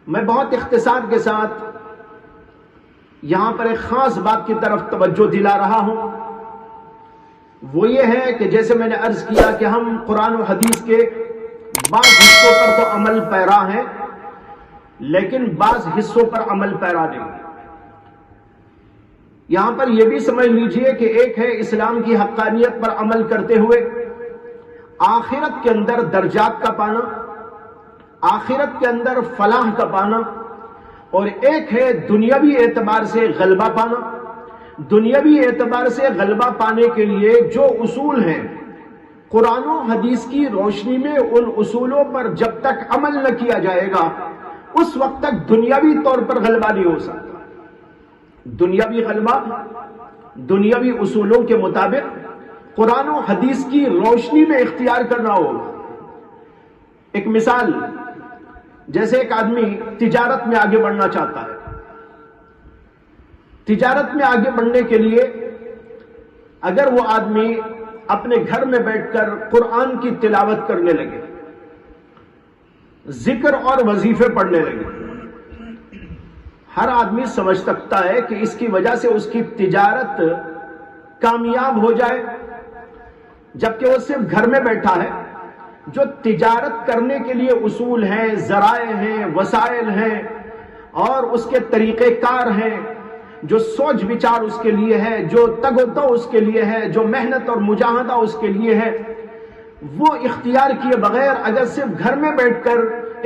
میں بہت اختصار کے ساتھ یہاں پر ایک خاص بات کی طرف توجہ دلا رہا ہوں، وہ یہ ہے کہ جیسے میں نے عرض کیا کہ ہم قرآن و حدیث کے بعض حصوں پر تو عمل پیرا ہیں، لیکن بعض حصوں پر عمل پیرا نہیں۔ یہاں پر یہ بھی سمجھ لیجئے کہ ایک ہے اسلام کی حقانیت پر عمل کرتے ہوئے آخرت کے اندر درجات کا پانا، آخرت کے اندر فلاح کا پانا، اور ایک ہے دنیاوی اعتبار سے غلبہ پانا۔ دنیاوی اعتبار سے غلبہ پانے کے لیے جو اصول ہیں، قرآن و حدیث کی روشنی میں ان اصولوں پر جب تک عمل نہ کیا جائے گا اس وقت تک دنیاوی طور پر غلبہ نہیں ہو سکتا۔ دنیاوی غلبہ دنیاوی اصولوں کے مطابق قرآن و حدیث کی روشنی میں اختیار کرنا ہوگا۔ ایک مثال، جیسے ایک آدمی تجارت میں آگے بڑھنا چاہتا ہے، تجارت میں آگے بڑھنے کے لیے اگر وہ آدمی اپنے گھر میں بیٹھ کر قرآن کی تلاوت کرنے لگے، ذکر اور وظیفے پڑھنے لگے، ہر آدمی سمجھ سکتا ہے کہ اس کی وجہ سے اس کی تجارت کامیاب ہو جائے، جبکہ وہ صرف گھر میں بیٹھا ہے۔ جو تجارت کرنے کے لیے اصول ہیں، ذرائع ہیں، وسائل ہیں اور اس کے طریقہ کار ہیں، جو سوچ بچار اس کے لیے ہے، جو تگ و دو اس کے لیے ہے، جو محنت اور مجاہدہ اس کے لیے ہے، وہ اختیار کیے بغیر اگر صرف گھر میں بیٹھ کر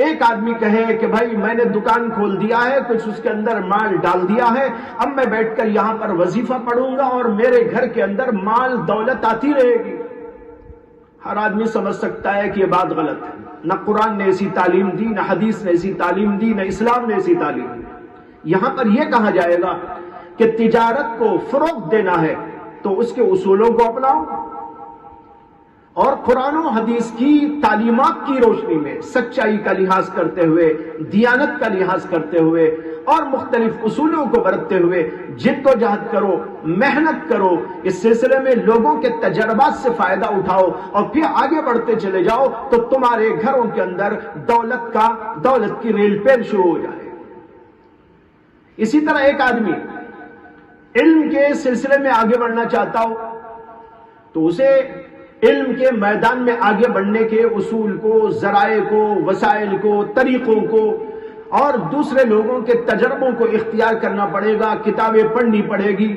ایک آدمی کہے کہ بھائی میں نے دکان کھول دیا ہے، کچھ اس کے اندر مال ڈال دیا ہے، اب میں بیٹھ کر یہاں پر وظیفہ پڑھوں گا اور میرے گھر کے اندر مال دولت آتی رہے گی، ہر آدمی سمجھ سکتا ہے کہ یہ بات غلط ہے۔ نہ قرآن نے ایسی تعلیم دی، نہ حدیث نے ایسی تعلیم دی، نہ اسلام نے ایسی تعلیم دی۔ یہاں پر یہ کہا جائے گا کہ تجارت کو فروغ دینا ہے تو اس کے اصولوں کو اپناؤ، اور قرآن و حدیث کی تعلیمات کی روشنی میں سچائی کا لحاظ کرتے ہوئے، دیانت کا لحاظ کرتے ہوئے اور مختلف اصولوں کو برتتے ہوئے جد و جہد کرو، محنت کرو، اس سلسلے میں لوگوں کے تجربات سے فائدہ اٹھاؤ اور پھر آگے بڑھتے چلے جاؤ تو تمہارے گھروں کے اندر دولت کی ریل پیر شروع ہو جائے۔ اسی طرح ایک آدمی علم کے سلسلے میں آگے بڑھنا چاہتا ہو تو اسے علم کے میدان میں آگے بڑھنے کے اصول کو، ذرائع کو، وسائل کو، طریقوں کو اور دوسرے لوگوں کے تجربوں کو اختیار کرنا پڑے گا، کتابیں پڑھنی پڑے گی،